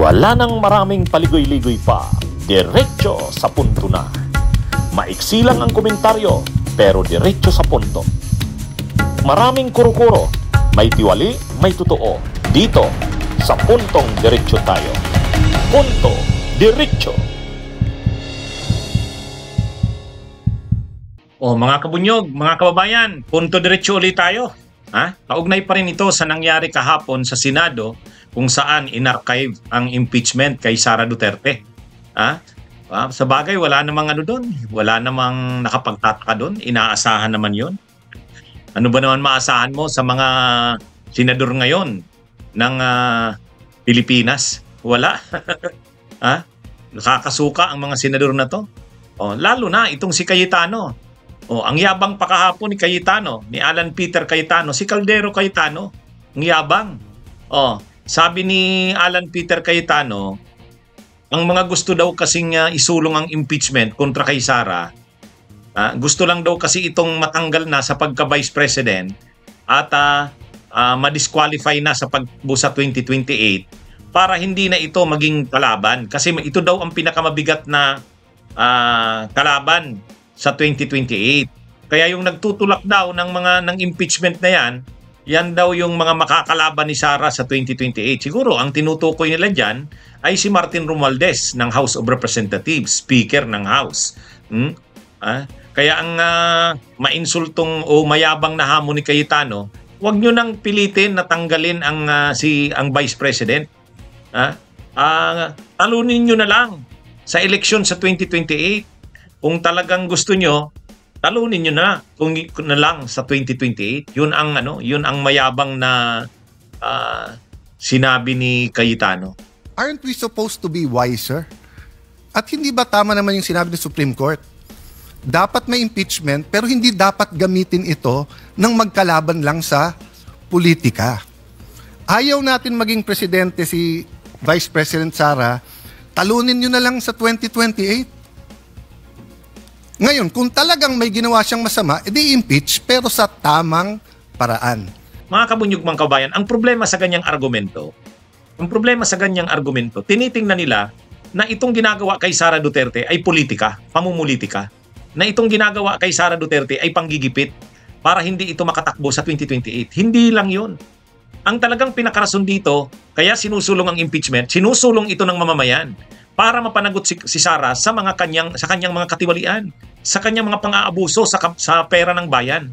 Wala nang maraming paligoy-ligoy pa, diretso sa punto na. Maiksi lang ang komentaryo, pero diretso sa punto. Maraming kuro-kuro, may tiwali, may totoo. Dito, sa Puntong Diretso tayo. Punto Diretso. Mga kabunyog, mga kababayan, punto diretso ulit tayo. Kaugnay pa rin ito sa nangyari kahapon sa Senado kung saan inarchive ang impeachment kay Sara Duterte. Sa bagay, wala namang doon. Wala namang nakapagtataka doon. Inaasahan naman yon. Ano ba naman maasahan mo sa mga senador ngayon ng Pilipinas? Wala. Nakakasuka ang mga senador na to. Lalo na itong si Cayetano. Ang yabang pa kahapon ni Cayetano, ni Alan Peter Cayetano, si Caldero Cayetano, ang yabang. Sabi ni Alan Peter Cayetano, ang mga gusto daw kasing isulong ang impeachment kontra kay Sara, gusto lang daw kasi itong matanggal na sa pagka-Vice President at ma-disqualify na sa pagbusa 2028 para hindi na ito maging kalaban. Kasi ito daw ang pinakamabigat na kalaban sa 2028. Kaya yung nagtutulak daw ng impeachment na yan daw yung mga makakalaban ni Sara sa 2028. Siguro ang tinutukoy nila dyan ay si Martin Romualdez ng House of Representatives, Speaker ng House. Kaya ang mainsultong o mayabang na hamon ni Cayetano, huwag nyo nang pilitin na tanggalin ang Vice President. Talunin nyo na lang sa eleksyon sa 2028. Kung talagang gusto nyo, talunin nyo na kung na lang sa 2028. Yun ang mayabang na sinabi ni Cayetano. Aren't we supposed to be wiser? At hindi ba tama naman yung sinabi ng Supreme Court? Dapat may impeachment pero hindi dapat gamitin ito ng magkalaban lang sa politika. Ayaw natin maging presidente si Vice President Sara, talunin nyo na lang sa 2028. Ngayon, kung talagang may ginawa siyang masama, edi impeach pero sa tamang paraan. Mga kabunyog, mga kabayan, ang problema sa ganyang argumento, tinitingnan nila na itong ginagawa kay Sara Duterte ay politika, pamumulitika. Na itong ginagawa kay Sara Duterte ay panggigipit para hindi ito makatakbo sa 2028. Hindi lang yun. Ang talagang pinakarason dito, kaya sinusulong ang impeachment, sinusulong ito ng mamamayan para mapanagot si Sara sa kanyang mga katiwalian, sa kanyang mga pang-aabuso sa pera ng bayan.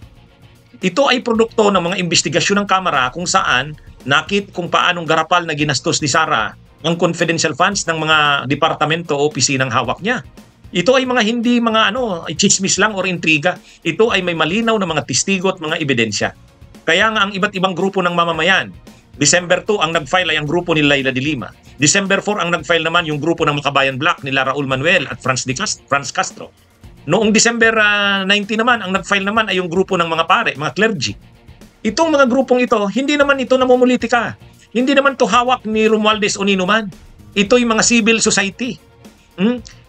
Ito ay produkto ng mga investigasyon ng Kamara kung saan nakit kung paanong garapal na ginastos ni Sara ang confidential funds ng mga departamento o opisinang hawak niya. Ito ay hindi chismis lang or intriga. Ito ay may malinaw na mga testigo at mga ebidensya. Kaya nga ang iba't ibang grupo ng mamamayan, December 2 ang nag-file ay ang grupo ni Laila de Lima. December 4 ang nag-file naman yung grupo ng Makabayan Black nila Raul Manuel at Franz Castro. Noong December 19 naman, ang nag-file naman ay yung grupo ng mga pare, mga clergy. Itong mga grupong ito, hindi naman ito namumulitika. Hindi naman to hawak ni Romualdez o nino man. Ito yung mga civil society.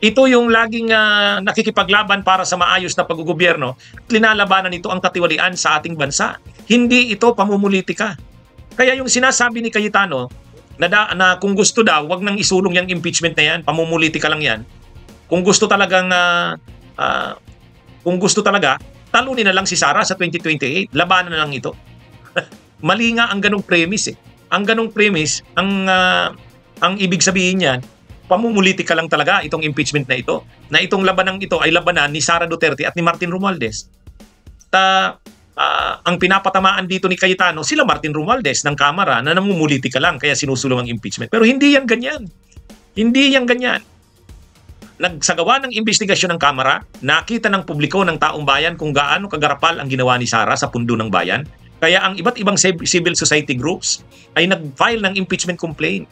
Ito yung laging nakikipaglaban para sa maayos na paggugobyerno at linalabanan nito ang katiwalian sa ating bansa. Hindi ito pamumulitika. Kaya yung sinasabi ni Cayetano na kung gusto daw, wag nang isulong yung impeachment na yan, pamumulitika lang yan. Kung gusto talaga, talunin na lang si Sara sa 2028, labanan na lang ito. Mali nga ang ganong premise. Ang ganong premise, ang ibig sabihin niyan, pamumulitika lang talaga itong impeachment na ito. Na itong labanan ito ay labanan ni Sara Duterte at ni Martin Romualdez. Ang pinapatamaan dito ni Cayetano, sila Martin Romualdez ng Kamara na namumulitika lang kaya sinusulong ang impeachment. Pero hindi yan ganyan. Hindi yan ganyan. Nagsagawa ng investigasyon ng Kamara, nakita ng publiko ng taong bayan kung gaano kagarapal ang ginawa ni Sara sa pundo ng bayan. Kaya ang iba't ibang civil society groups ay nag-file ng impeachment complaint.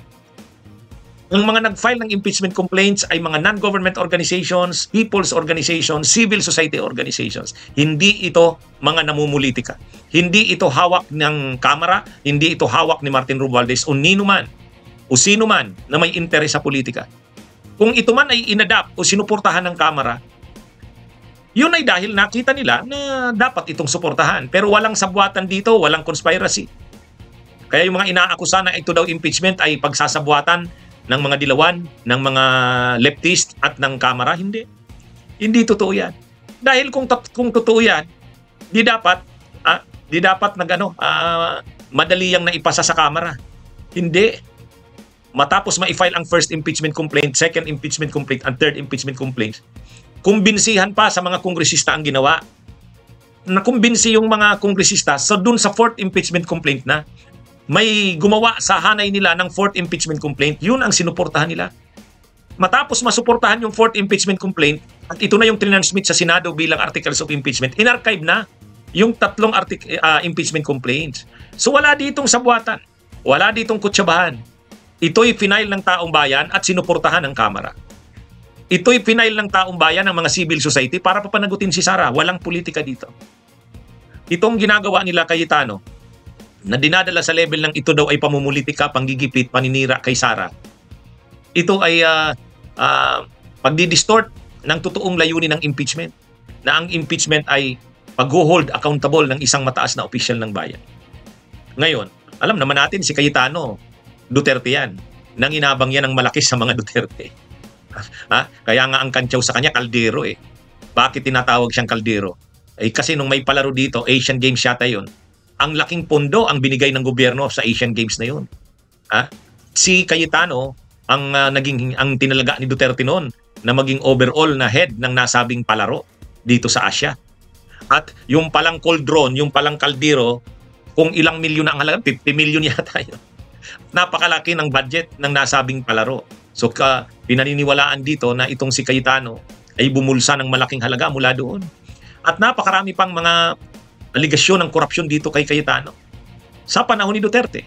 Ang mga nag-file ng impeachment complaints ay mga non-government organizations, people's organizations, civil society organizations. Hindi ito mga namumulitika. Hindi ito hawak ng Kamara, hindi ito hawak ni Martin Romualdez o nino man o sino man na may interes sa politika. Kung ito man ay inadapt o sinuportahan ng Kamara, yun ay dahil nakita nila na dapat itong suportahan. Pero walang sabwatan dito, walang conspiracy. Kaya yung mga inaakusa na ito daw impeachment ay pagsasabuatan ng mga dilawan, ng mga leftist at ng Kamara. Hindi. Hindi totoo yan. Dahil kung totoo yan, di dapat madali yang naipasa sa Kamara. Hindi. Matapos ma-file ang first impeachment complaint, second impeachment complaint, and third impeachment complaint, kumbinsihan pa sa mga kongresista ang ginawa. Nakumbinsi yung mga kongresista dun sa fourth impeachment complaint na may gumawa sa hanay nila ng fourth impeachment complaint. Yun ang sinuportahan nila. Matapos masuportahan yung fourth impeachment complaint, at ito na yung transmit sa Senado bilang articles of impeachment, inarchive na yung tatlong impeachment complaints. So wala ditong sabuatan, wala ditong kutsabahan. Ito'y final ng taong bayan at sinuportahan ng Kamara. Ito'y final ng taong bayan ng mga civil society para papanagutin si Sara. Walang politika dito. Itong ginagawa nila Cayetano, na dinadala sa level ng ito daw ay pamumulitika, panggigipit, paninira kay Sara. Ito ay pagdi-distort ng totoong layunin ng impeachment. Na ang impeachment ay pag-hold accountable ng isang mataas na opisyal ng bayan. Ngayon, alam naman natin si Cayetano, Duterte yan. Nanginabang yan ang malaki sa mga Duterte. Kaya nga ang kantyaw sa kanya, kaldero eh. Bakit tinatawag siyang kaldero? Kasi nung may palaro dito, Asian Games yata yun. Ang laking pondo ang binigay ng gobyerno sa Asian Games na yun. Si Cayetano, ang tinalaga ni Duterte noon na maging overall na head ng nasabing palaro dito sa Asia. At yung palang cauldron, yung palang kaldero, kung ilang milyon na ang halaga, 50 million yata yun. Napakalaki ng budget ng nasabing palaro. So pinaniniwalaan dito na itong si Cayetano ay bumulsa ng malaking halaga mula doon. At napakarami pang mga aligasyon ng korupsyon dito kay Cayetano sa panahon ni Duterte.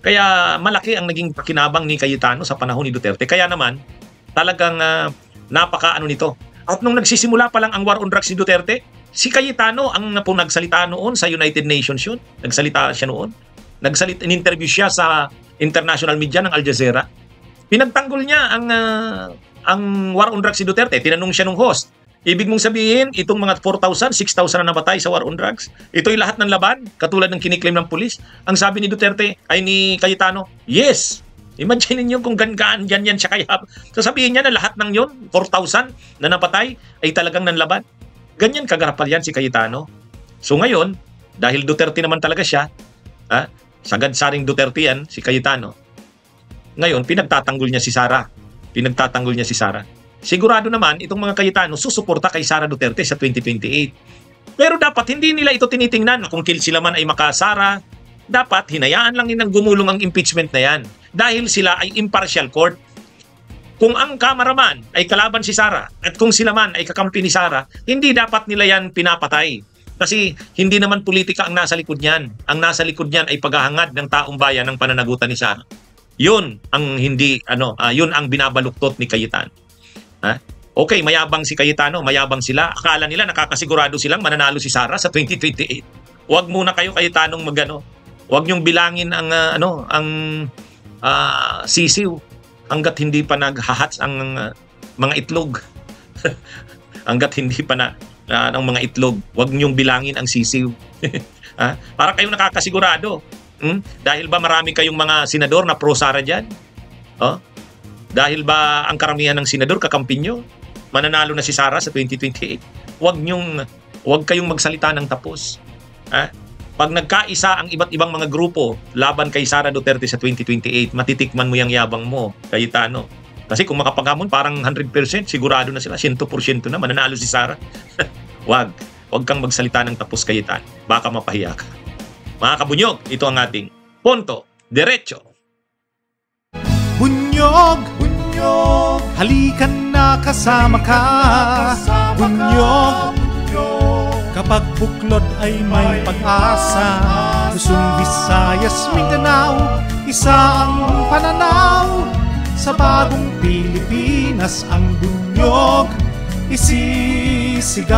Kaya malaki ang naging pakinabang ni Cayetano sa panahon ni Duterte. Kaya naman talagang napakaano nito. At nung nagsisimula pa lang ang war on drugs ni Duterte, si Cayetano ang nagsalita noon sa United Nations yun. Nagsalita siya noon. In-interview siya sa international media ng Al Jazeera. Pinagtanggol niya ang war on drugs si Duterte. Tinanong siya nung host. Ibig mong sabihin, itong mga 4,000, 6,000 na nabatay sa war on drugs, ito'y lahat ng laban, katulad ng kiniklaim ng pulis. Ang sabi ni Duterte, ay ni Cayetano, yes. Imagine niyo kung ganyan siya kaya. Sasabihin niya na lahat ng yon, 4,000 na napatay, ay talagang nanlaban. Ganyan kagarapal yan si Cayetano. So ngayon, dahil Duterte naman talaga siya, sagad-saring Duterte yan, si Cayetano. Ngayon, pinagtatanggol niya si Sara. Sigurado naman, itong mga Cayetano susuporta kay Sara Duterte sa 2028. Pero dapat hindi nila ito tinitingnan na kung sila man ay makasara. Dapat hinayaan lang nilang gumulong ang impeachment na yan. Dahil sila ay impartial court. Kung ang Kamara man ay kalaban si Sara at kung sila man ay kakampi ni Sara, hindi dapat nila yan pinapatay. Kasi hindi naman politika ang nasa likod niyan. Ang nasa likod niyan ay paghahangad ng taong bayan ng pananagutan ni Sara. Yun ang yun ang binabaluktot ni Cayetano. Okay, mayabang si Cayetano, mayabang sila. Akala nila nakakasigurado silang mananalo si Sara sa 2028. Huwag muna kayo Cayetanong Huwag niyong bilangin ang sisiw hangga't hindi pa naghahats ang mga itlog. Hangga't hindi pa ang mga itlog, huwag niyong bilangin ang sisiw. Para kayong nakakasigurado. Dahil ba marami kayong mga senador na pro-Sara dyan? Dahil ba ang karamihan ng senador kakampi nyo? Mananalo na si Sara sa 2028? Huwag kayong magsalita ng tapos. Pag nagkaisa ang iba't ibang mga grupo laban kay Sara Duterte sa 2028, matitikman mo yung yabang mo, Cayetano. Kasi kung makapaghamon, parang 100%, sigurado na sila, 100% na, mananalo si Sara. Huwag kang magsalita ng tapos, Cayetano. Baka mapahiya ka. Mga kabunyog, ito ang ating Punto Diretso. Bunyog, halikan na kasama ka. Bunyog, kapag buklod ay may pag-asa. Luzon, Visayas, Mindanao, isa ang pananaw. Sa bagong Pilipinas ang bunyog isisigaw.